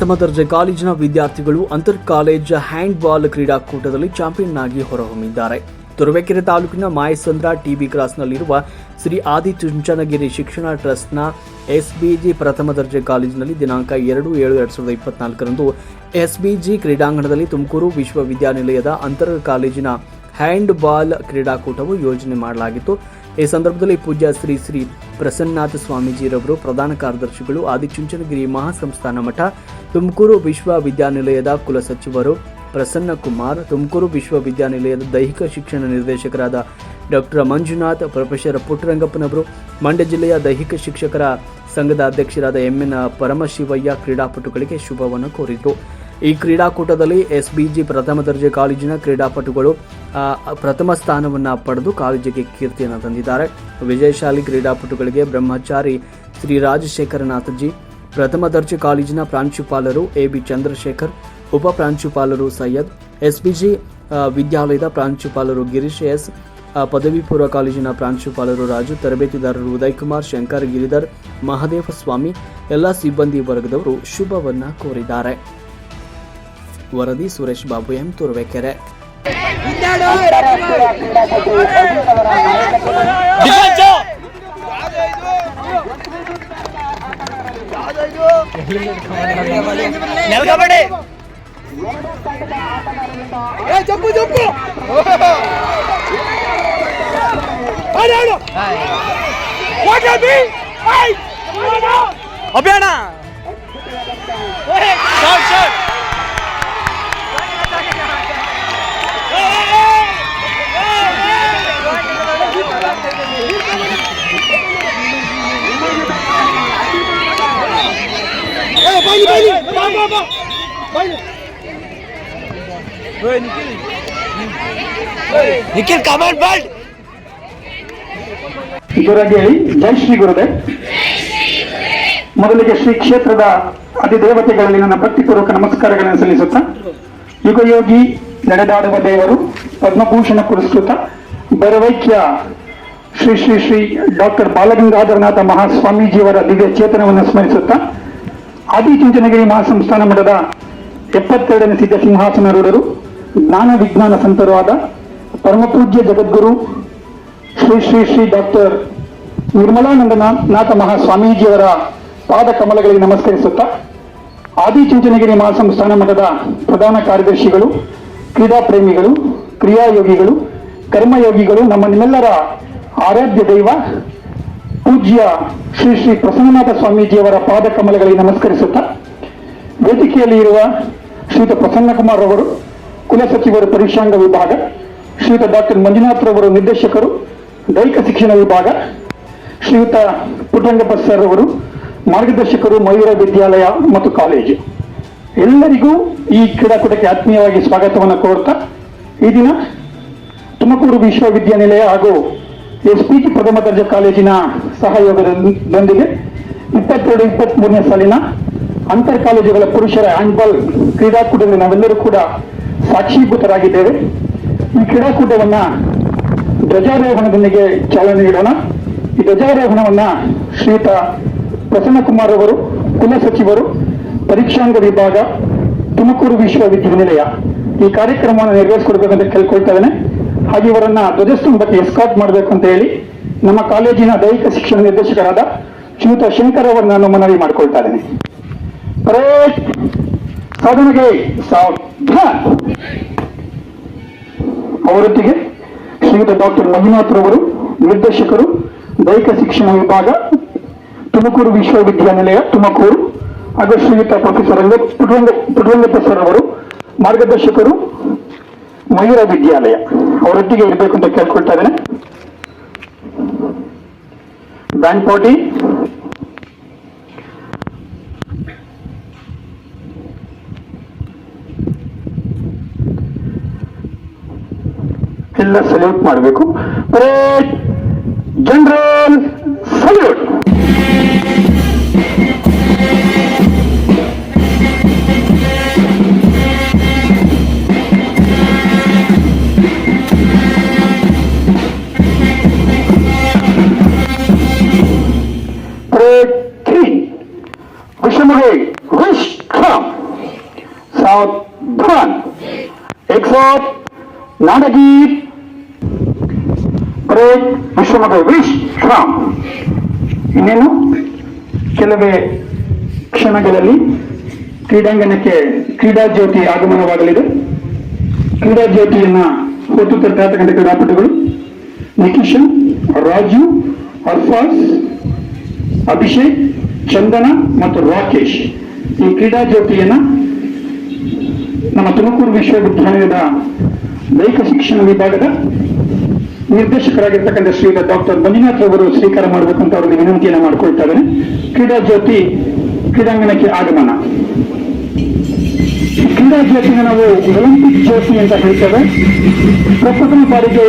ಪ್ರಥಮ ದರ್ಜೆ ಕಾಲೇಜಿನ ವಿದ್ಯಾರ್ಥಿಗಳು ಅಂತರ್ ಕಾಲೇಜ್ ಹ್ಯಾಂಡ್ಬಾಲ್ ಕ್ರೀಡಾಕೂಟದಲ್ಲಿ ಚಾಂಪಿಯನ್ ಆಗಿ ಹೊರಹೊಮ್ಮಿದ್ದಾರೆ. ತುರುವೇಕೆರೆ ತಾಲೂಕಿನ ಮಾಯಸಂದ್ರ ಟಿಬಿ ಕ್ರಾಸ್ನಲ್ಲಿರುವ ಶ್ರೀ ಆದಿಚುಂಚನಗಿರಿ ಶಿಕ್ಷಣ ಟ್ರಸ್ಟ್ನ ಎಸ್ಬಿಜಿ ಪ್ರಥಮ ದರ್ಜೆ ಕಾಲೇಜಿನಲ್ಲಿ ದಿನಾಂಕ 2/7/2024ರಂದು ಎಸ್ಬಿಜಿ ಕ್ರೀಡಾಂಗಣದಲ್ಲಿ ತುಮಕೂರು ವಿಶ್ವವಿದ್ಯಾನಿಲಯದ ಅಂತರ್ ಕಾಲೇಜಿನ ಹ್ಯಾಂಡ್ಬಾಲ್ ಕ್ರೀಡಾಕೂಟವು ಯೋಜನೆ ಮಾಡಲಾಗಿತ್ತು. ಈ ಸಂದರ್ಭದಲ್ಲಿ ಪೂಜ್ಯ ಶ್ರೀ ಶ್ರೀ ಪ್ರಸನ್ನನಾಥ ಸ್ವಾಮೀಜಿರವರು, ಪ್ರಧಾನ ಕಾರ್ಯದರ್ಶಿಗಳು, ಆದಿಚುಂಚನಗಿರಿ ಮಹಾಸಂಸ್ಥಾನ ಮಠ, ತುಮಕೂರು ವಿಶ್ವವಿದ್ಯಾನಿಲಯದ ಕುಲಸಚಿವರು ಪ್ರಸನ್ನ ಕುಮಾರ್, ತುಮಕೂರು ವಿಶ್ವವಿದ್ಯಾನಿಲಯದ ದೈಹಿಕ ಶಿಕ್ಷಣ ನಿರ್ದೇಶಕರಾದ ಡಾಕ್ಟರ್ ಮಂಜುನಾಥ್, ಪ್ರೊಫೆಸರ್ ಪುಟ್ಟರಂಗಪ್ಪನವರು, ಮಂಡ್ಯ ಜಿಲ್ಲೆಯ ದೈಹಿಕ ಶಿಕ್ಷಕರ ಸಂಘದ ಅಧ್ಯಕ್ಷರಾದ ಎಂಎನ್ ಪರಮಶಿವಯ್ಯ ಕ್ರೀಡಾಪಟುಗಳಿಗೆ ಶುಭವನ್ನು ಕೋರಿದರು. ಈ ಕ್ರೀಡಾಕೂಟದಲ್ಲಿ ಎಸ್ಬಿಜಿ ಪ್ರಥಮ ದರ್ಜೆ ಕಾಲೇಜಿನ ಕ್ರೀಡಾಪಟುಗಳು ಪ್ರಥಮ ಸ್ಥಾನವನ್ನು ಪಡೆದು ಕಾಲೇಜಿಗೆ ಕೀರ್ತಿಯನ್ನು ತಂದಿದ್ದಾರೆ. ವಿಜಯಶಾಲಿ ಕ್ರೀಡಾಪಟುಗಳಿಗೆ ಬ್ರಹ್ಮಚಾರಿ ಶ್ರೀ ರಾಜಶೇಖರನಾಥಜಿ, ಪ್ರಥಮ ದರ್ಜೆ ಕಾಲೇಜಿನ ಪ್ರಾಂಶುಪಾಲರು ಎಬಿ ಚಂದ್ರಶೇಖರ್, ಉಪ ಪ್ರಾಂಶುಪಾಲರು ಸೈಯದ್, ಎಸ್ಬಿಜಿ ವಿದ್ಯಾಲಯದ ಪ್ರಾಂಶುಪಾಲರು ಗಿರೀಶ್ ಎಸ್, ಪದವಿ ಪೂರ್ವ ಕಾಲೇಜಿನ ಪ್ರಾಂಶುಪಾಲರು ರಾಜು, ತರಬೇತಿದಾರರು ಉದಯ್ ಕುಮಾರ್, ಶಂಕರ್, ಗಿರಿಧರ್, ಮಹದೇವ ಸ್ವಾಮಿ, ಎಲ್ಲ ಸಿಬ್ಬಂದಿ ವರ್ಗದವರು ಶುಭವನ್ನ ಕೋರಿದ್ದಾರೆ. ವರದಿ ಸುರೇಶ್ ಬಾಬು ಎಂ, ತುರುವೇಕೆರೆ. ಅಭಿಯಾನ ನಿಖಿಲ್ ಕಮಾಂಡ್ ಬಾಲ್ಡ್ ಜೋರಾಗಿ ಹೇಳಿ. ಜೈ ಶ್ರೀ ಗುರುದೇವ್. ಮೊದಲಿಗೆ ಶ್ರೀ ಕ್ಷೇತ್ರದ ಅಧಿದೇವತೆಗಳಲ್ಲಿ ನನ್ನ ಭಕ್ತಿಪೂರ್ವಕ ನಮಸ್ಕಾರಗಳನ್ನು ಸಲ್ಲಿಸುತ್ತಾ, ಯುಗಯೋಗಿ ನಡೆದಾಡುವ ದೇವರು, ಪದ್ಮಭೂಷಣ ಪುರಸ್ಕೃತ ಭೈರವೈಕ್ಯ ಶ್ರೀ ಶ್ರೀ ಶ್ರೀ ಡಾಕ್ಟರ್ ಬಾಲಗಂಗಾಧರನಾಥ ಮಹಾಸ್ವಾಮೀಜಿಯವರ ದಿವ್ಯ ಚೇತನವನ್ನು ಸ್ಮರಿಸುತ್ತಾ, ಆದಿಚುಂಚನಗಿರಿ ಮಹಾಸಂಸ್ಥಾನ ಮಠದ 72ನೇ ಸಿದ್ಧ ಸಿಂಹಾಸನಾರೂಢರು, ಜ್ಞಾನ ವಿಜ್ಞಾನ ಸಂತರೂ ಆದ ಪರಮಪೂಜ್ಯ ಜಗದ್ಗುರು ಶ್ರೀ ಶ್ರೀ ಶ್ರೀ ಡಾಕ್ಟರ್ ನಿರ್ಮಲಾನಂದನಾಥ ಮಹಾಸ್ವಾಮೀಜಿಯವರ ಪಾದ ಕಮಲಗಳಿಗೆ ನಮಸ್ಕರಿಸುತ್ತಾ, ಆದಿಚುಂಚನಗಿರಿ ಮಹಾಸಂಸ್ಥಾನ ಮಠದ ಪ್ರಧಾನ ಕಾರ್ಯದರ್ಶಿಗಳು, ಕ್ರೀಡಾ ಪ್ರೇಮಿಗಳು, ಕ್ರಿಯಾಯೋಗಿಗಳು, ಕರ್ಮಯೋಗಿಗಳು, ನಮ್ಮ ನಿಮ್ಮೆಲ್ಲರ ಆರಾಧ್ಯ ದೈವ ಪೂಜ್ಯ ಶ್ರೀ ಶ್ರೀ ಪ್ರಸನ್ನನಾಥ ಸ್ವಾಮೀಜಿಯವರ ಪಾದ ಕಮಲಗಳಿಗೆ ನಮಸ್ಕರಿಸುತ್ತಾ, ವೇದಿಕೆಯಲ್ಲಿ ಇರುವ ಶ್ರೀಯುತ ಪ್ರಸನ್ನ ಕುಮಾರ್ ಅವರು, ಕುಲಸಚಿವರು ಪರೀಕ್ಷಾಂಗ ವಿಭಾಗ, ಶ್ರೀಯುತ ಡಾಕ್ಟರ್ ಮಂಜುನಾಥ್ ರವರು ನಿರ್ದೇಶಕರು ದೈಹಿಕ ಶಿಕ್ಷಣ ವಿಭಾಗ, ಶ್ರೀಯುತ ಪುಟ್ಟರಂಗಪ್ಪ ಸರ್ ಅವರು ಮಾರ್ಗದರ್ಶಕರು ಮಯೂರ ವಿದ್ಯಾಲಯ ಮತ್ತು ಕಾಲೇಜು, ಎಲ್ಲರಿಗೂ ಈ ಕ್ರೀಡಾಕೂಟಕ್ಕೆ ಆತ್ಮೀಯವಾಗಿ ಸ್ವಾಗತವನ್ನು ಕೋರ್ತಾ, ಈ ದಿನ ತುಮಕೂರು ವಿಶ್ವವಿದ್ಯಾನಿಲಯ ಹಾಗೂ ಎಸ್ಪಿಜಿ ಪ್ರಥಮ ದರ್ಜೆ ಕಾಲೇಜಿನ ಸಹಯೋಗದೊಂದಿಗೆ 22-23ನೇ ಸಾಲಿನ ಅಂತರ್ ಕಾಲೇಜುಗಳ ಪುರುಷರ ಹ್ಯಾಂಡ್ಬಾಲ್ ಕ್ರೀಡಾಕೂಟದಲ್ಲಿ ನಾವೆಲ್ಲರೂ ಕೂಡ ಸಾಕ್ಷೀಭೂತರಾಗಿದ್ದೇವೆ. ಈ ಕ್ರೀಡಾಕೂಟವನ್ನ ಧ್ವಜಾರೋಹಣದೊಂದಿಗೆ ಚಾಲನೆ ನೀಡೋಣ. ಈ ಧ್ವಜಾರೋಹಣವನ್ನ ಶ್ರೀಯುತ ಪ್ರಸನ್ನ ಕುಮಾರ್ ಅವರು, ಕುಲಸಚಿವರು, ಪರೀಕ್ಷಾಂಗ ವಿಭಾಗ, ತುಮಕೂರು ವಿಶ್ವವಿದ್ಯಾನಿಲಯ, ಈ ಕಾರ್ಯಕ್ರಮವನ್ನು ನೆರವೇರಿಸಿಕೊಡ್ಬೇಕಂತ ಕೇಳ್ಕೊಳ್ತಾ ಇದ್ದೇನೆ. ಹಾಗೆ ಇವರನ್ನ ಧ್ವಜಸ್ತಂಭಕ್ಕೆ ಎಸ್ಕಾರ್ಟ್ ಮಾಡಬೇಕು ಅಂತ ಹೇಳಿ ನಮ್ಮ ಕಾಲೇಜಿನ ದೈಹಿಕ ಶಿಕ್ಷಣ ನಿರ್ದೇಶಕರಾದ ಶ್ರೀಯುತ ಶಂಕರ್ ಅವರನ್ನು ನಾನು ಮನವಿ ಮಾಡಿಕೊಳ್ತಾ ಇದ್ದೇನೆ. ಸಾಧನೆಗೆ ಸಾವಧಾನ. ಅವರೊಟ್ಟಿಗೆ ಶ್ರೀಯುತ ಡಾಕ್ಟರ್ ಮಂಜುನಾಥ್ ರವರು, ನಿರ್ದೇಶಕರು ದೈಹಿಕ ಶಿಕ್ಷಣ ವಿಭಾಗ, ತುಮಕೂರು ವಿಶ್ವವಿದ್ಯಾನಿಲಯ ತುಮಕೂರು, ಹಾಗೂ ಶ್ರೀಯುತ ಪ್ರೊಫೆಸರ್ ಪುಟ್ಟರಂಗಪ್ಪ ಸರ್ ಅವರು, ಮಾರ್ಗದರ್ಶಕರು ಮಯೂರ ವಿದ್ಯಾಲಯ, ಅವರೊಟ್ಟಿಗೆ ಇರಬೇಕು ಅಂತ ಕೇಳ್ಕೊಳ್ತಾ ಇದ್ದೇನೆ. ಬ್ಯಾಂಡ್ ಪಾರ್ಟಿ ಎಲ್ಲ ಸಲ್ಯೂಟ್ ಮಾಡಬೇಕು. General salute. Green, Vishamuri, Wish, come. सावधान 100 नाटगीत परेड ವಿಶ್ವಮಗ ವಿಶ್ರಾಮ್. ಇನ್ನೇನು ಕೆಲವೇ ಕ್ಷಣಗಳಲ್ಲಿ ಕ್ರೀಡಾಂಗಣಕ್ಕೆ ಕ್ರೀಡಾ ಜ್ಯೋತಿ ಆಗಮನವಾಗಲಿದೆ. ಕ್ರೀಡಾ ಜ್ಯೋತಿಯನ್ನ ಹೊತ್ತು ತರ್ತಕ್ಕಂಥ ಕ್ರೀಡಾಪಟುಗಳು ನಿಕಿಶನ್, ರಾಜು, ಅರ್ಫಾಸ್, ಅಭಿಷೇಕ್, ಚಂದನ ಮತ್ತು ರಾಕೇಶ್ ಈ ಕ್ರೀಡಾ ಜ್ಯೋತಿಯನ್ನ ನಮ್ಮ ತುಮಕೂರು ವಿಶ್ವವಿದ್ಯಾಲಯದ ದೈಹಿಕ ಶಿಕ್ಷಣ ವಿಭಾಗದ ನಿರ್ದೇಶಕರಾಗಿರ್ತಕ್ಕಂಥ ಶ್ರೀಯುತ ಡಾಕ್ಟರ್ ಮಂಜುನಾಥ್ ಅವರು ಸ್ವೀಕಾರ ಮಾಡಬೇಕು ಅಂತ ಅವರಿಗೆ ವಿನಂತಿಯನ್ನು ಮಾಡಿಕೊಳ್ತಾ ಇದ್ದಾರೆ. ಕ್ರೀಡಾ ಜ್ಯೋತಿ ಕ್ರೀಡಾಂಗಣಕ್ಕೆ ಆಗಮನ. ಕ್ರೀಡಾ ಜ್ಯೋತಿನ ನಾವು ಒಲಿಂಪಿಕ್ ಜ್ಯೋತಿ ಅಂತ ಹೇಳ್ತೇವೆ. ಪ್ರಪ್ರಥಮ ಬಾರಿಗೆ